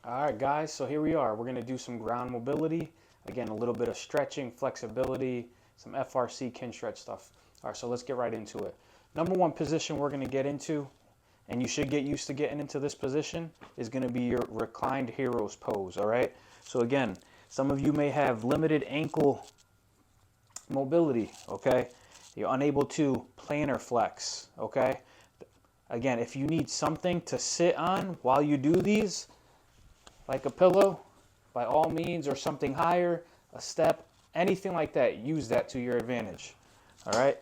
All right, guys, so here we are. We're going to do some ground mobility. Again, a little bit of stretching, flexibility, some FRC Kinstretch stuff. All right, so let's get right into it. Number one position we're going to get into, and you should get used to getting into this position, is going to be your reclined heroes pose, all right? So again, some of you may have limited ankle mobility, okay? You're unable to plantar flex, okay? Again, if you need something to sit on while you do these, like a pillow, by all means, or something higher, a step, anything like that, use that to your advantage. All right.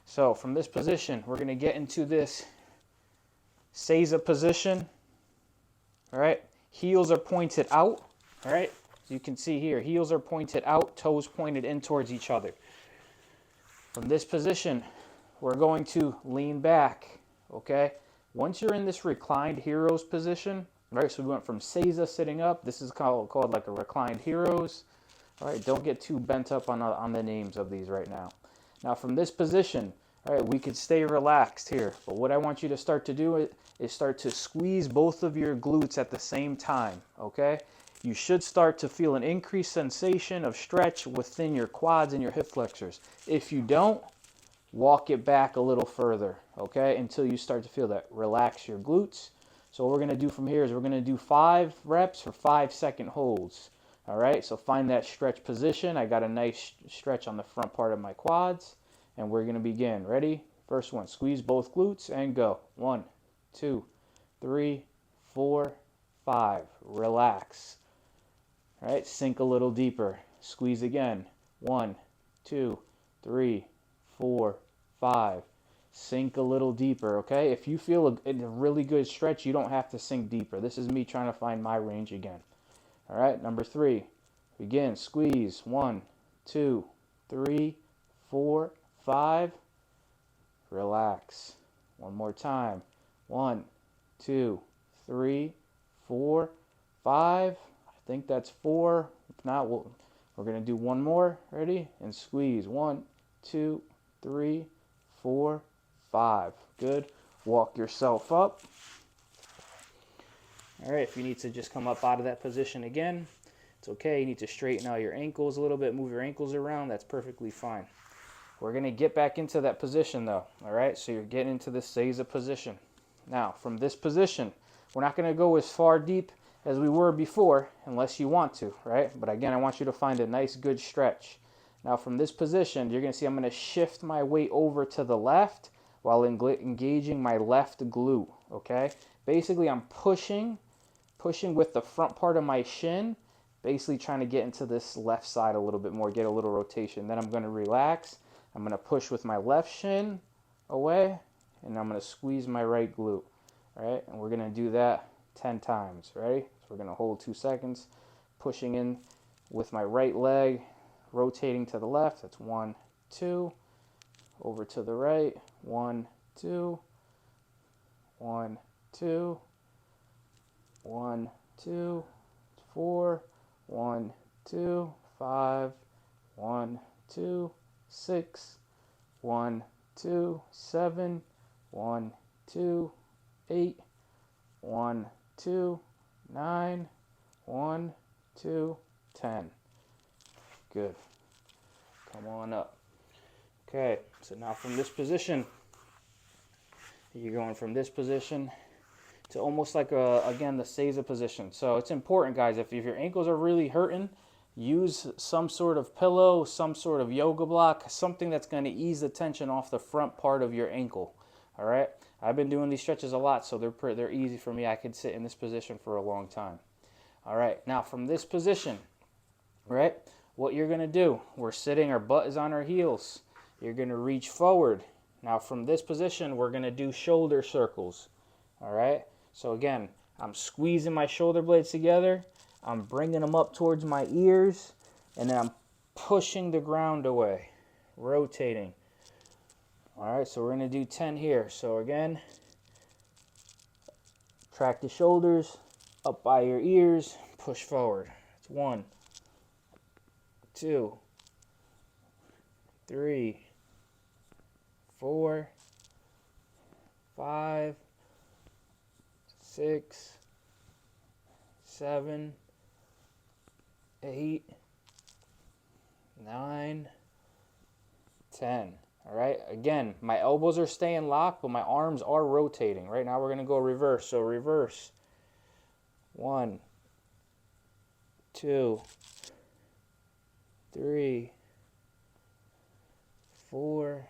So from this position, we're going to get into this Seiza position. All right. Heels are pointed out. All right. As you can see here, heels are pointed out, toes pointed in towards each other. From this position, we're going to lean back. Okay. Once you're in this reclined heroes position, right, so we went from Seiza sitting up. This is called like a reclined heroes. All right, don't get too bent up on the names of these right now. Now from this position, all right, we could stay relaxed here. But what I want you to start to do is start to squeeze both of your glutes at the same time, okay? You should start to feel an increased sensation of stretch within your quads and your hip flexors. If you don't, walk it back a little further, okay, until you start to feel that. Relax your glutes. So what we're going to do from here is we're going to do 5 reps for 5-second holds. All right, so find that stretch position. I got a nice stretch on the front part of my quads, and we're going to begin. Ready? First one, squeeze both glutes and go. 1, 2, 3, 4, 5. Relax. All right, sink a little deeper. Squeeze again. 1, 2, 3, 4, 5. Sink a little deeper, okay? If you feel a really good stretch, you don't have to sink deeper. This is me trying to find my range again. All right, number 3. Begin. Squeeze. 1, 2, 3, 4, 5. Relax. One more time. 1, 2, 3, 4, 5. I think that's 4. If not, we're going to do one more. Ready? And squeeze. 1, 2, 3, 4, 5. Good. Walk yourself up. All right, if you need to just come up out of that position again, it's okay. You need to straighten out your ankles a little bit, move your ankles around. That's perfectly fine. We're going to get back into that position though. All right, so you're getting into this Seiza position. Now, from this position, we're not going to go as far deep as we were before unless you want to, right? But again, I want you to find a nice, good stretch. Now, from this position, you're going to see I'm going to shift my weight over to the left while engaging my left glute, okay? Basically, I'm pushing with the front part of my shin, basically trying to get into this left side a little bit more, get a little rotation. Then I'm going to relax. I'm going to push with my left shin away, and I'm going to squeeze my right glute, all right? And we're going to do that 10 times, ready? So we're going to hold 2 seconds, pushing in with my right leg, rotating to the left. That's 1, 2, over to the right, 1, 2, 1, 2, 1, 2, 4, 1, 2, 5, 1, 2, 6, 1, 2, 7, 1, 2, 8, 1, 2, 9, 1, 2, 10. Good. Come on up. Okay, so now from this position, you're going from this position to almost like again the Seiza position. So it's important, guys, if your ankles are really hurting, use some sort of pillow, some sort of yoga block, something that's going to ease the tension off the front part of your ankle. All right, I've been doing these stretches a lot, so they're easy for me. I could sit in this position for a long time. All right, now from this position, right, what you're going to do, we're sitting, our butt is on our heels. You're going to reach forward. Now from this position, we're going to do shoulder circles. All right, so again, I'm squeezing my shoulder blades together. I'm bringing them up towards my ears, and then I'm pushing the ground away, rotating. All right, so we're going to do 10 here. So again, track the shoulders up by your ears, push forward. It's 1, 2, 3, 4, 5, 6, 7, 8, 9, 10. All right, again, my elbows are staying locked, but my arms are rotating. Right now we're going to go reverse. So reverse. 1, 2, 3, 4,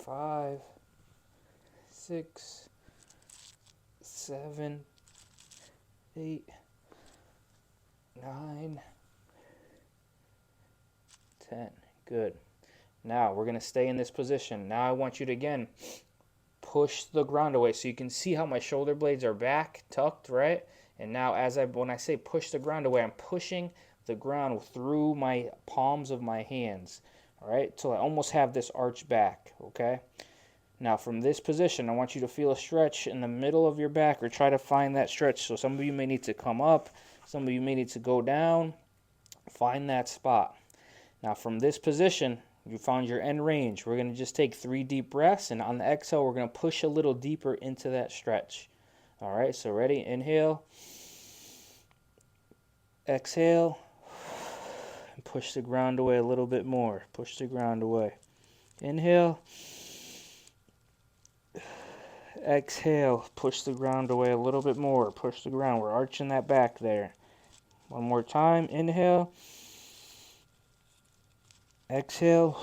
5, 6, 7, 8, 9, 10. Good. Now we're going to stay in this position. Now I want you to again push the ground away, so you can see how my shoulder blades are back, tucked, right? And now when I say push the ground away, I'm pushing the ground through my palms of my hands, all right? Till I almost have this arch back, okay? Now from this position, I want you to feel a stretch in the middle of your back, or try to find that stretch. So some of you may need to come up, some of you may need to go down. Find that spot. Now from this position, you found your end range. We're going to just take 3 deep breaths, and on the exhale, we're going to push a little deeper into that stretch. All right, so ready? Inhale. Exhale. And push the ground away a little bit more. Push the ground away. Inhale. Exhale. Push the ground away a little bit more. Push the ground. We're arching that back there. One more time. Inhale. Exhale.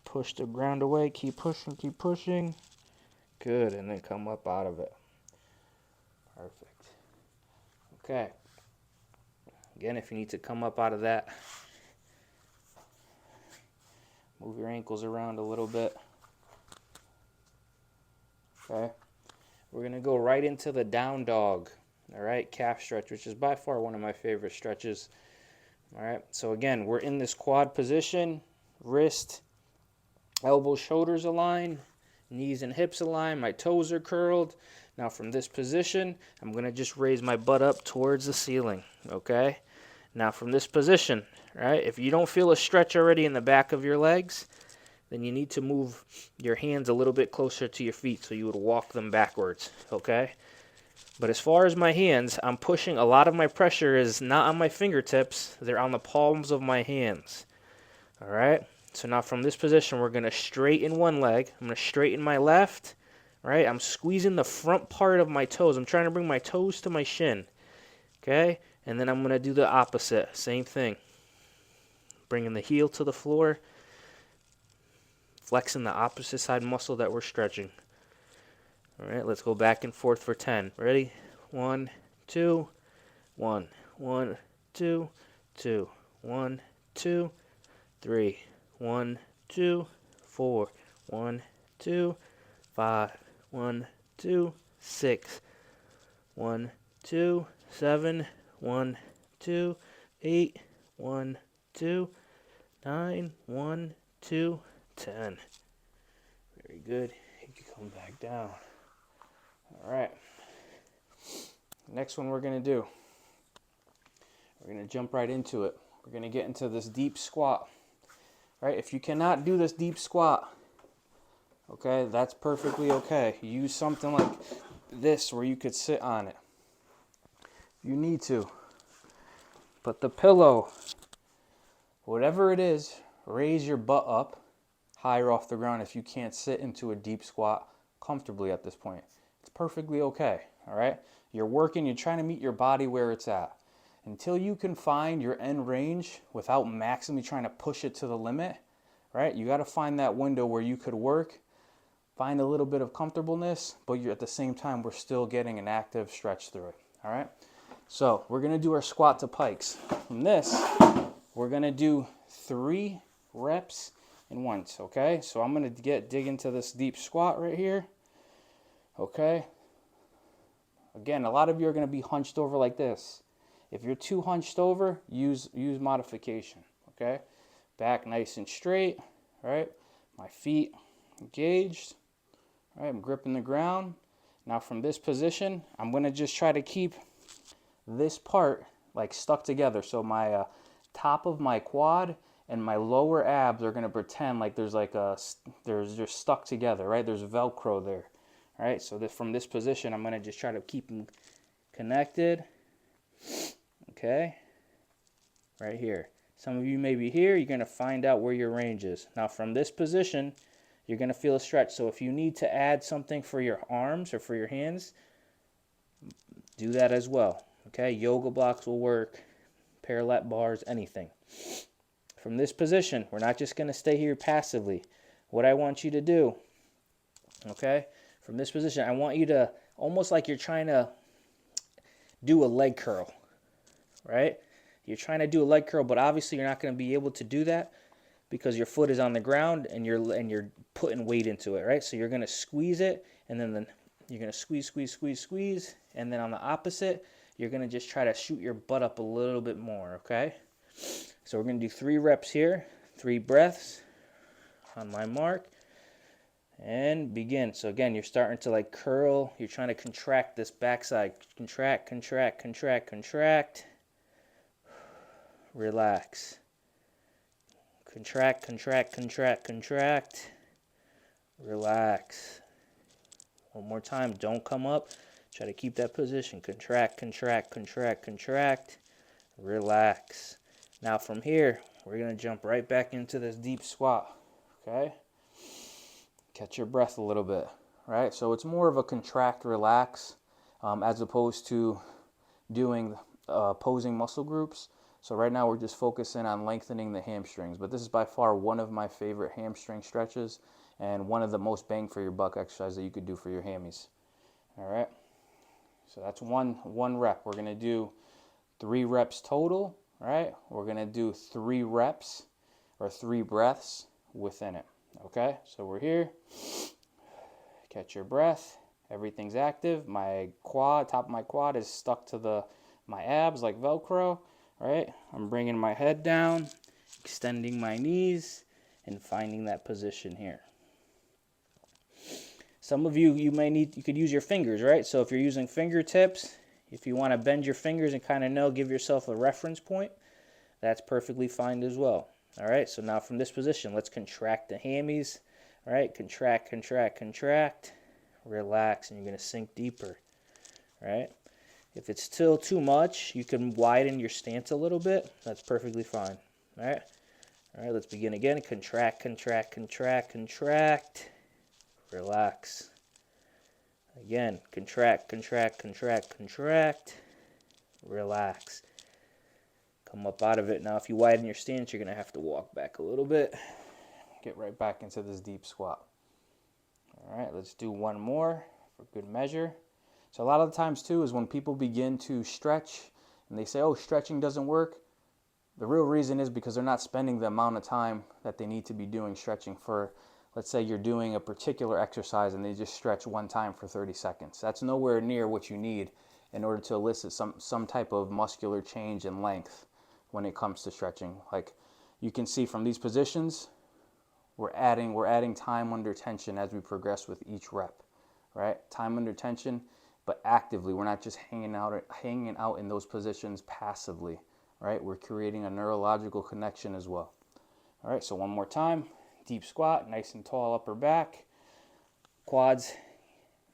Push the ground away. Keep pushing. Keep pushing. Good. And then come up out of it. Perfect. Okay. Again, if you need to come up out of that, move your ankles around a little bit. Okay. We're going to go right into the down dog. All right. Calf stretch, which is by far one of my favorite stretches. All right. So again, we're in this quad position. Wrist, elbows, shoulders align. Knees and hips align. My toes are curled. Now from this position, I'm going to just raise my butt up towards the ceiling. Okay. Now from this position, right, if you don't feel a stretch already in the back of your legs, then you need to move your hands a little bit closer to your feet, so you would walk them backwards, okay? But as far as my hands, I'm pushing, a lot of my pressure is not on my fingertips, they're on the palms of my hands, all right? So now from this position, we're going to straighten one leg. I'm going to straighten my left, right? I'm squeezing the front part of my toes. I'm trying to bring my toes to my shin, okay? And then I'm going to do the opposite, same thing. Bringing the heel to the floor, flexing the opposite side muscle that we're stretching. All right, let's go back and forth for 10. Ready? 1, 2, 1, 1, 2, 2, 1, 2, 3, 1, 2, 4, 1, 2, 5, 1, 2, 6, 1, 2, 7, 1, 2, 8, 1, 2, 9, 1, 2, 10. Very good. You can come back down. All right. Next one we're going to do, we're going to jump right into it. We're going to get into this deep squat. Right? If you cannot do this deep squat, okay, that's perfectly okay. Use something like this where you could sit on it. You need to. But the pillow, whatever it is, raise your butt up higher off the ground if you can't sit into a deep squat comfortably at this point. It's perfectly okay, all right? You're working, you're trying to meet your body where it's at. Until you can find your end range without maximally trying to push it to the limit, right? You got to find that window where you could work, find a little bit of comfortableness, but you're at the same time, we're still getting an active stretch through it, all right? So we're going to do our squat to pikes. From this, we're going to do 3 reps in once, okay? So I'm going to dig into this deep squat right here, okay? Again, a lot of you are going to be hunched over like this. If you're too hunched over, use modification, okay? Back nice and straight, right? My feet engaged, all right? I'm gripping the ground. Now from this position, I'm going to just try to keep this part like stuck together. So my top of my quad and my lower abs are going to pretend like they're just stuck together, right? There's Velcro there, all right? So from this position, I'm going to just try to keep them connected. Okay, right here. Some of you may be here. You're going to find out where your range is. Now from this position, you're going to feel a stretch. So if you need to add something for your arms or for your hands, do that as well. Okay, yoga blocks will work, parallel bars, anything. From this position, we're not just going to stay here passively. What I want you to do, okay, from this position, I want you to, almost like you're trying to do a leg curl, right? You're trying to do a leg curl, but obviously you're not going to be able to do that because your foot is on the ground and you're putting weight into it, right? So you're going to squeeze it, and then you're going to squeeze, and then on the opposite, you're going to just try to shoot your butt up a little bit more, okay? So we're going to do 3 reps here, 3 breaths on my mark, and begin. So again, you're starting to like curl. You're trying to contract this backside. Contract, contract, contract, contract. Relax. Contract, contract, contract, contract. Relax. One more time. Don't come up. Try to keep that position. Contract, contract, contract, contract. Relax. Now from here, we're going to jump right back into this deep squat. Okay? Catch your breath a little bit. Right? So it's more of a contract, relax, as opposed to doing opposing muscle groups. So right now we're just focusing on lengthening the hamstrings. But this is by far one of my favorite hamstring stretches and one of the most bang for your buck exercises that you could do for your hammies. All right? So that's one rep. We're going to do 3 reps total, right? We're going to do 3 reps or 3 breaths within it. Okay? So we're here. Catch your breath. Everything's active. My quad, top of my quad is stuck to my abs like Velcro, right? I'm bringing my head down, extending my knees, and finding that position here. Some of you, you could use your fingers, right? So if you're using fingertips, if you want to bend your fingers and kind of give yourself a reference point, that's perfectly fine as well. All right, so now from this position, let's contract the hammies. All right, contract, contract, contract. Relax, and you're going to sink deeper. All right? If it's still too much, you can widen your stance a little bit. That's perfectly fine. All right? All right, let's begin again. Contract, contract, contract, contract. Relax. Again, contract, contract, contract, contract. Relax. Come up out of it. Now, if you widen your stance, you're going to have to walk back a little bit. Get right back into this deep squat. All right, let's do one more for good measure. So a lot of the times, too, is when people begin to stretch and they say, oh, stretching doesn't work. The real reason is because they're not spending the amount of time that they need to be doing stretching for. Let's say you're doing a particular exercise and they just stretch one time for 30 seconds. That's nowhere near what you need in order to elicit some type of muscular change in length when it comes to stretching. Like you can see from these positions, we're adding time under tension as we progress with each rep, right? Time under tension, but actively. We're not just hanging out in those positions passively, right? We're creating a neurological connection as well. All right, so one more time. Deep squat, nice and tall upper back. Quads,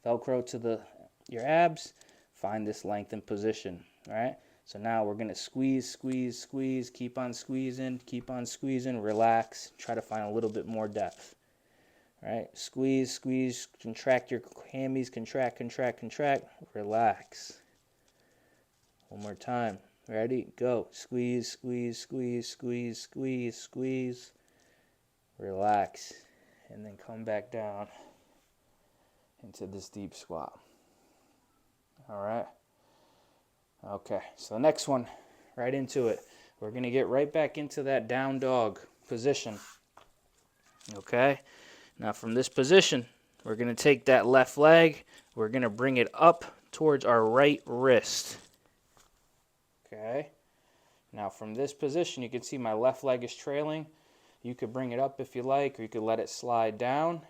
Velcro to your abs. Find this lengthened position, all right? So now we're going to squeeze, squeeze, squeeze. Keep on squeezing, relax. Try to find a little bit more depth, all right? Squeeze, squeeze, contract your hammies, contract, contract, contract. Relax. One more time. Ready? Go. Squeeze, squeeze, squeeze, squeeze, squeeze, squeeze. Relax, and then come back down into this deep squat. All right. Okay, so the next one, right into it. We're going to get right back into that down dog position. Okay, now from this position, we're going to take that left leg. We're going to bring it up towards our right wrist. Okay, now from this position, you can see my left leg is trailing. You could bring it up if you like, or you could let it slide down.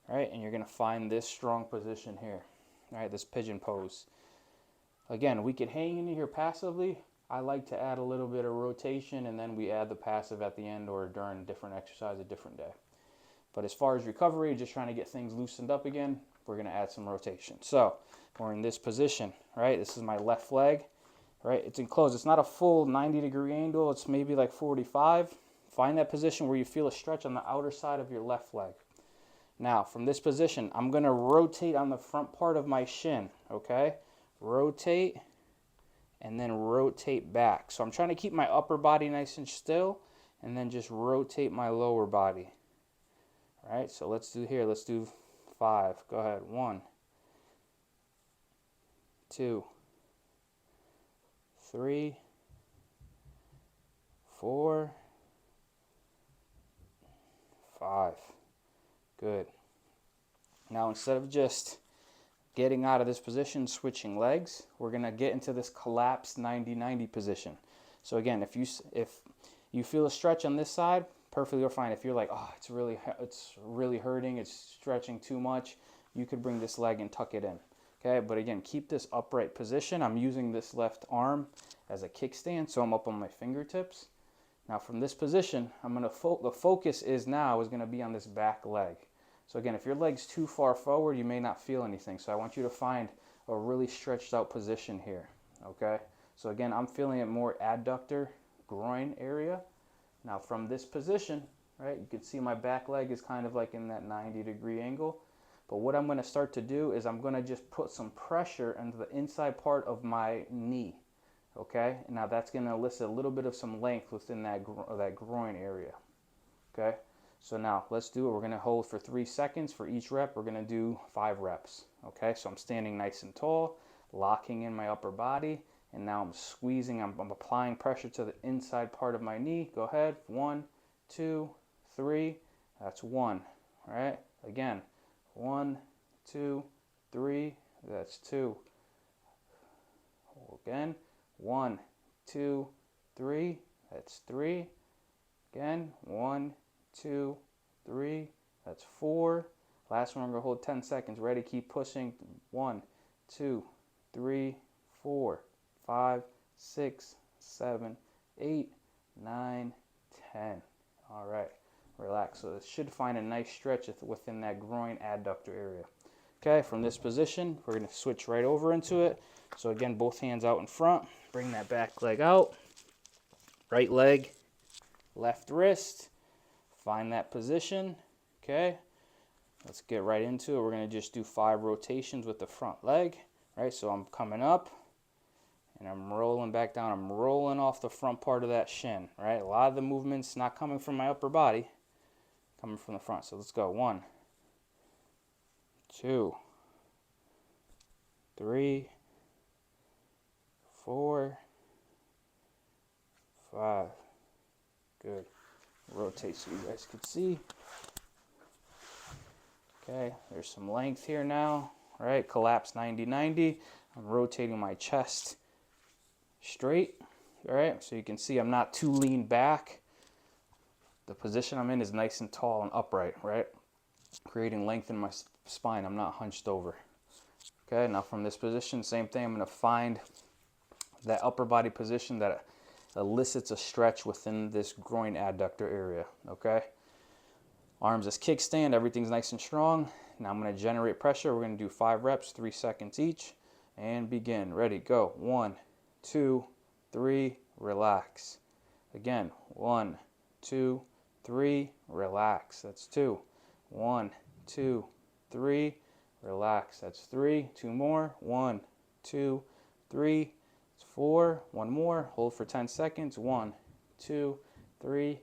All right, and you're going to find this strong position here. All right, this pigeon pose. Again, we could hang in here passively. I like to add a little bit of rotation, and then we add the passive at the end or during different exercise a different day. But as far as recovery, just trying to get things loosened up again, we're going to add some rotation. So We're in this position, right? This is my left leg, right? It's enclosed. It's not a full 90-degree angle. It's maybe like 45. Find that position where you feel a stretch on the outer side of your left leg. Now, from this position, I'm going to rotate on the front part of my shin, okay? Rotate and then rotate back. So I'm trying to keep my upper body nice and still and then just rotate my lower body. All right, so let's do 5. Go ahead. 1, 2, 3, 4, 5. Good. Now instead of just getting out of this position, switching legs, we're going to get into this collapsed 90-90 position. So again, if you feel a stretch on this side, perfectly fine. If you're like, oh, it's really hurting, it's stretching too much, you could bring this leg and tuck it in. Okay, but again, keep this upright position. I'm using this left arm as a kickstand, so I'm up on my fingertips. Now from this position, the focus is going to be on this back leg. So again, if your leg's too far forward, you may not feel anything. So I want you to find a really stretched out position here. Okay, so again, I'm feeling it more adductor, groin area. Now from this position, right, you can see my back leg is kind of like in that 90-degree angle. But what I'm going to start to do is I'm going to just put some pressure into the inside part of my knee. Okay, now that's going to elicit a little bit of some length within that groin area. Okay, so now let's do it. We're going to hold for 3 seconds for each rep. We're going to do 5 reps. Okay, so I'm standing nice and tall, locking in my upper body. And now I'm squeezing, I'm applying pressure to the inside part of my knee. Go ahead. 1, 2, 3. That's 1. All right. Again. 1, 2, 3. That's 2. Again. 1, 2, 3. That's 3. Again. 1, 2, 3. That's 4. Last one, we're going to hold 10 seconds. Ready? Keep pushing. 1, 2, 3, 4. 5, 6, 7, 8, 9, 10. All right, relax. So it should find a nice stretch within that groin adductor area. Okay, from this position, we're going to switch right over into it. So again, both hands out in front. Bring that back leg out. Right leg, left wrist. Find that position. Okay, let's get right into it. We're going to just do 5 rotations with the front leg. Right, so I'm coming up. And I'm rolling back down. I'm rolling off the front part of that shin, right? A lot of the movement's not coming from my upper body, coming from the front. So let's go. 1, 2, 3, 4, 5. Good. Rotate so you guys can see. Okay, there's some length here now. All right, collapse 90-90. I'm rotating my chest straight. All right, so you can see I'm not too lean back. The position I'm in is nice and tall and upright, right? Creating length in my spine. I'm not hunched over. Okay, now from this position, same thing. I'm going to find that upper body position that elicits a stretch within this groin adductor area. Okay, arms as kickstand. Everything's nice and strong. Now I'm going to generate pressure. We're going to do 5 reps, 3 seconds each, and begin. Ready, go. 1, 2, 3, relax. Again, 1, 2, 3, relax. That's 2. 1, 2, 3, relax. That's 3. 2 more. 1, 2, 3. It's 4. 1 more. Hold for 10 seconds. 1, 2, 3,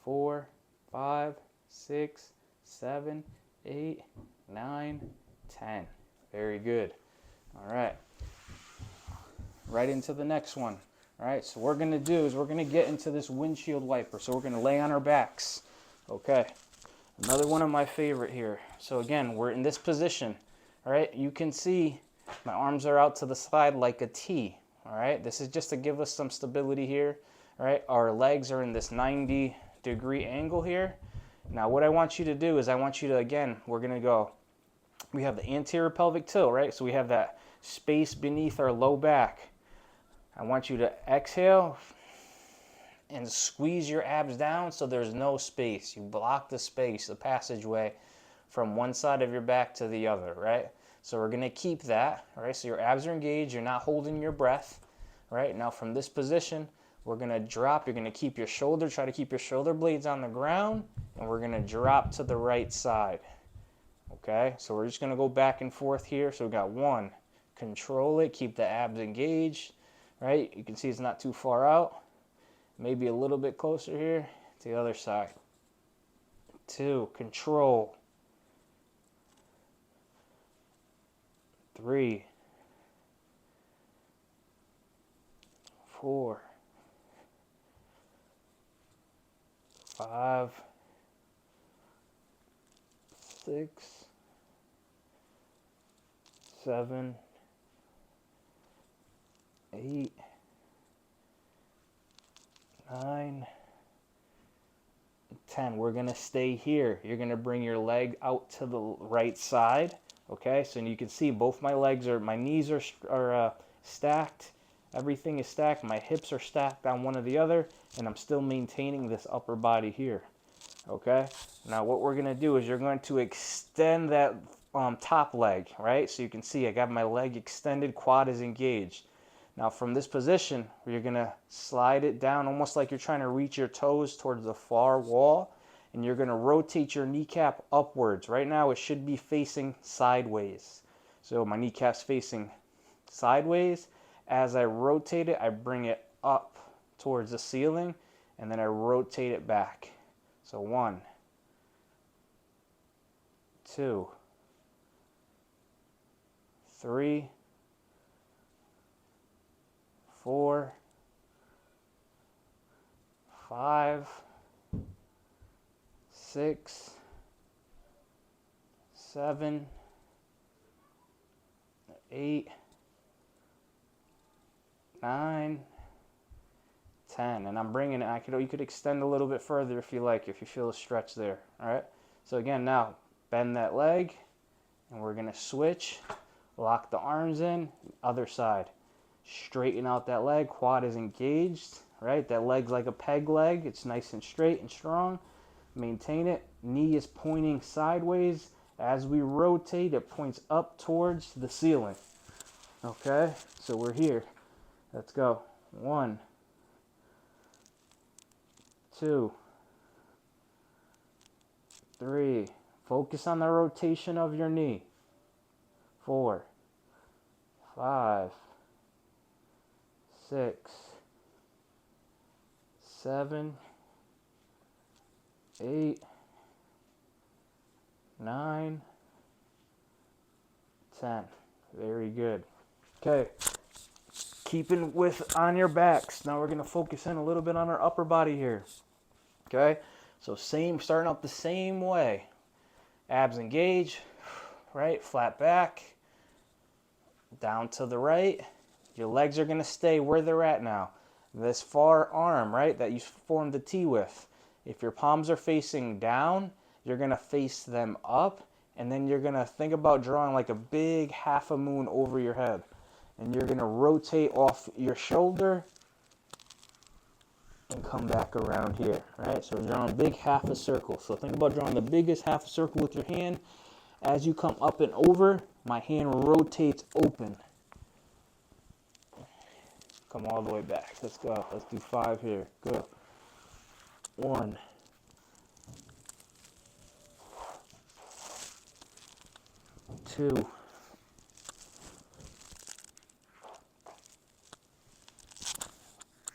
4, 5, 6, 7, 8, 9, 10. Very good. All right. Right into the next one. All right, so what we're going to do is we're going to get into this windshield wiper. So we're going to lay on our backs. Okay, another one of my favorite here. So again, we're in this position. All right, you can see my arms are out to the side like a T. All right, this is just to give us some stability here. All right, our legs are in this 90-degree angle here. Now what I want you to do is I want you to, again, we're going to go, we have the anterior pelvic tilt, right? So we have that space beneath our low back. I want you to exhale and squeeze your abs down so there's no space. You block the space, the passageway from one side of your back to the other, right? So we're gonna keep that, all right? So your abs are engaged, you're not holding your breath, right? Now from this position, we're gonna drop, you're gonna keep your shoulder, try to keep your shoulder blades on the ground, and we're gonna drop to the right side, okay? So we're just gonna go back and forth here. So we got one, control it, keep the abs engaged, right? You can see it's not too far out, maybe a little bit closer here to the other side. Two, control. Three, four, five, six, seven, 8, 9, 10. We're gonna stay here. You're gonna bring your leg out to the right side. Okay, so you can see both my legs are, my knees are stacked. Everything is stacked. My hips are stacked on one or the other, and I'm still maintaining this upper body here. Okay, now what we're gonna do is you're going to extend that top leg, right? So you can see I got my leg extended, quad is engaged. Now from this position, you're gonna slide it down almost like you're trying to reach your toes towards the far wall, and you're gonna rotate your kneecap upwards. Right now it should be facing sideways. So my kneecap's facing sideways. As I rotate it, I bring it up towards the ceiling, and then I rotate it back. So 1, 2, 3, 4, 5, 6, 7, 8, 9, 10. And I'm bringing it, you could extend a little bit further if you like, if you feel a stretch there. All right. So again, now bend that leg, and we're going to switch, lock the arms in, other side. Straighten out that leg, quad is engaged, right? That leg's like a peg leg. It's nice and straight and strong. Maintain it. Knee is pointing sideways. As we rotate, it points up towards the ceiling. Okay, so we're here. Let's go. 1, 2, 3. Focus on the rotation of your knee. 4, 5, 6, 7, 8, 9, 10. Very good. Okay. Keeping with on your backs. Now we're going to focus in a little bit on our upper body here. Okay. So starting out the same way. Abs engage, right? Flat back. Down to the right. Your legs are going to stay where they're at now. This far arm, right, that you formed the T with. If your palms are facing down, you're going to face them up, and then you're going to think about drawing like a big half a moon over your head. And you're going to rotate off your shoulder and come back around here, right? So we're drawing a big half a circle. So think about drawing the biggest half a circle with your hand. As you come up and over, my hand rotates open. Come all the way back. Let's go. Let's do 5 here. Go. 1, 2,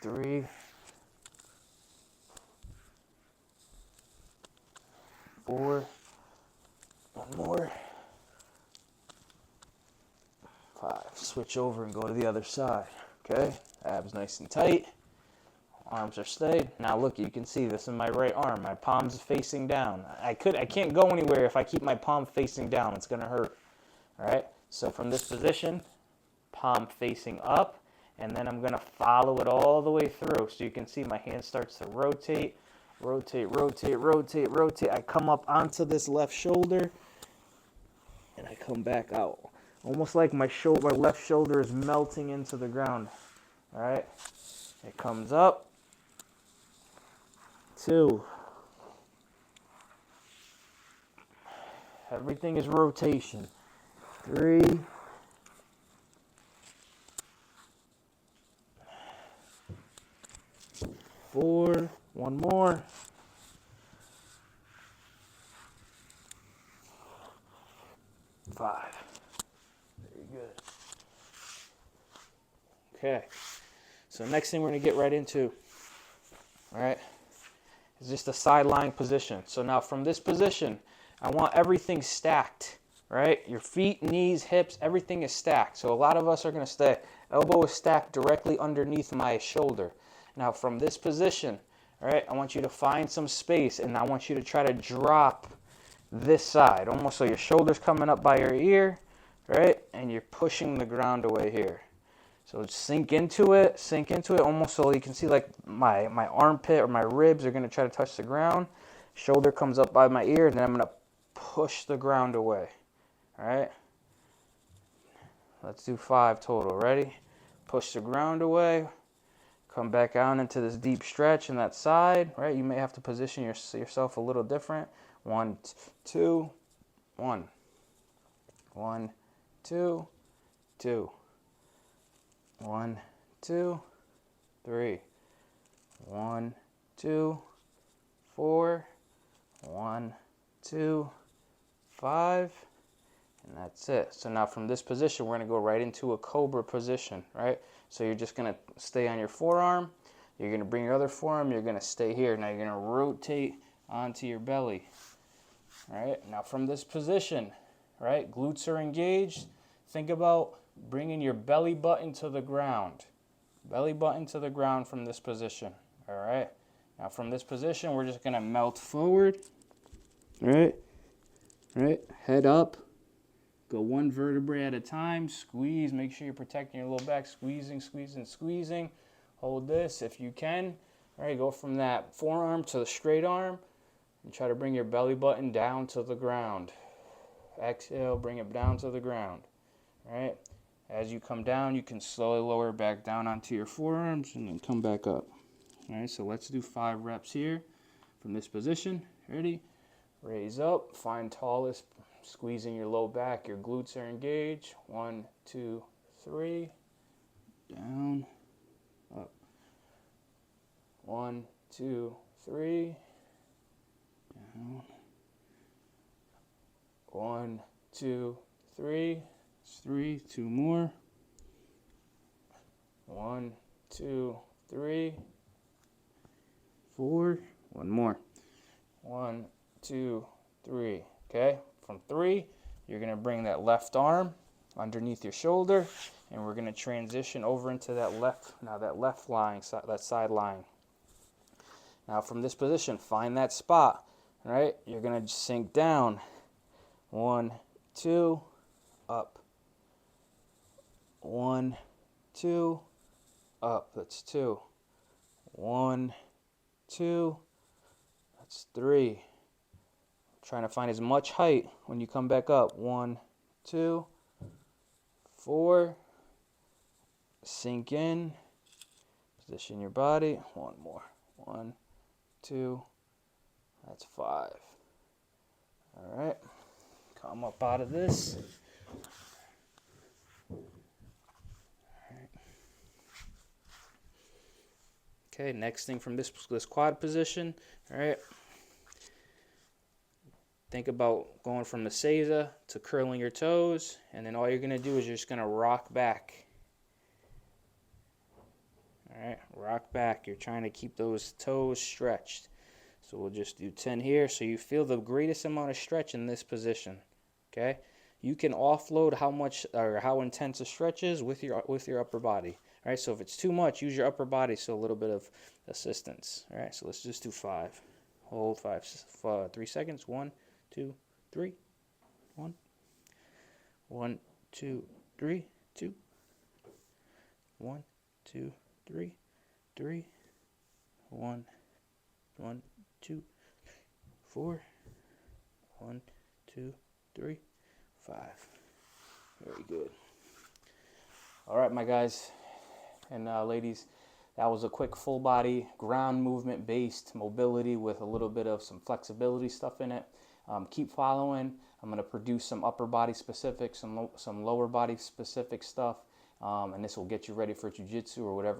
3, 4. One more. 5. Switch over and go to the other side. Okay. Abs nice and tight. Arms are stayed. Now look, you can see this in my right arm. My palm's facing down. I can't go anywhere if I keep my palm facing down. It's gonna hurt. All right. So from this position, palm facing up, and then I'm gonna follow it all the way through. So you can see my hand starts to rotate, rotate, rotate, rotate, rotate. I come up onto this left shoulder, and I come back out. Almost like my left shoulder is melting into the ground. All right. It comes up. 2. Everything is rotation. 3, 4, one more, 5. Very good. Okay, so next thing we're going to get right into, all right, is just a side lying position. So now from this position, I want everything stacked, right? Your feet, knees, hips, everything is stacked. So a lot of us are going to stay, elbow is stacked directly underneath my shoulder. Now from this position, all right, I want you to find some space, and I want you to try to drop this side, almost so your shoulder's coming up by your ear, right? And you're pushing the ground away here. So sink into it, almost so you can see like my armpit or my ribs are going to try to touch the ground. Shoulder comes up by my ear, and then I'm going to push the ground away. All right? Let's do 5 total. Ready? Push the ground away. Come back out into this deep stretch in that side, right? You may have to position yourself a little different. 1, 2, 1. 1, 2, 2. 1, 2, 3. 1, 2, 4. 1, 2, 5. And that's it. So now from this position, we're going to go right into a cobra position, right? So you're just going to stay on your forearm. You're going to bring your other forearm. You're going to stay here. Now you're going to rotate onto your belly. All right. Now from this position, right, glutes are engaged. Think about bringing your belly button to the ground. Belly button to the ground from this position. All right. Now from this position, we're just going to melt forward. All right. All right. Head up. Go one vertebrae at a time. Squeeze. Make sure you're protecting your low back. Squeezing, squeezing, squeezing. Hold this if you can. All right. Go from that forearm to the straight arm. And try to bring your belly button down to the ground. Exhale. Bring it down to the ground. All right. As you come down, you can slowly lower back down onto your forearms and then come back up. All right. So let's do 5 reps here from this position. Ready? Raise up. Find tallest. Squeezing your low back, your glutes are engaged. 1, 2, 3. Down, up. 1, 2, 3. Down. 1, 2, 3. 3. 2 more. 1, 2, 3. 4. 1 more. 1, 2, 3. Okay. From 3, you're going to bring that left arm underneath your shoulder, and we're going to transition over into that left lying, that side lying. Now from this position, find that spot, right? You're going to sink down. 1, 2, up. 1, 2, up. That's 2. 1, 2, that's 3. Trying to find as much height when you come back up. 1, 2, 4. Sink in. Position your body. 1 more. 1, 2. That's 5. All right. Come up out of this. All right. Okay. Next thing from this quad position. All right. Think about going from the seiza to curling your toes, and then all you're going to do is you're just going to rock back. All right, rock back. You're trying to keep those toes stretched. So we'll just do 10 here so you feel the greatest amount of stretch in this position. Okay? You can offload how much or how intense a stretch is with your upper body. All right? So if it's too much, use your upper body so a little bit of assistance. All right? So let's just do 5. Hold 3 seconds. 1, 2, 3, 1, 1, 2, 3, 2, 1, 2, 3, 3, 1, 1, 2, 4, 1, 2, 3, 5. Very good. All right, my guys and ladies, that was a quick full body ground movement based mobility with a little bit of some flexibility stuff in it. Keep following. I'm going to produce some upper body specific, some lower body specific stuff, and this will get you ready for jiu-jitsu or whatever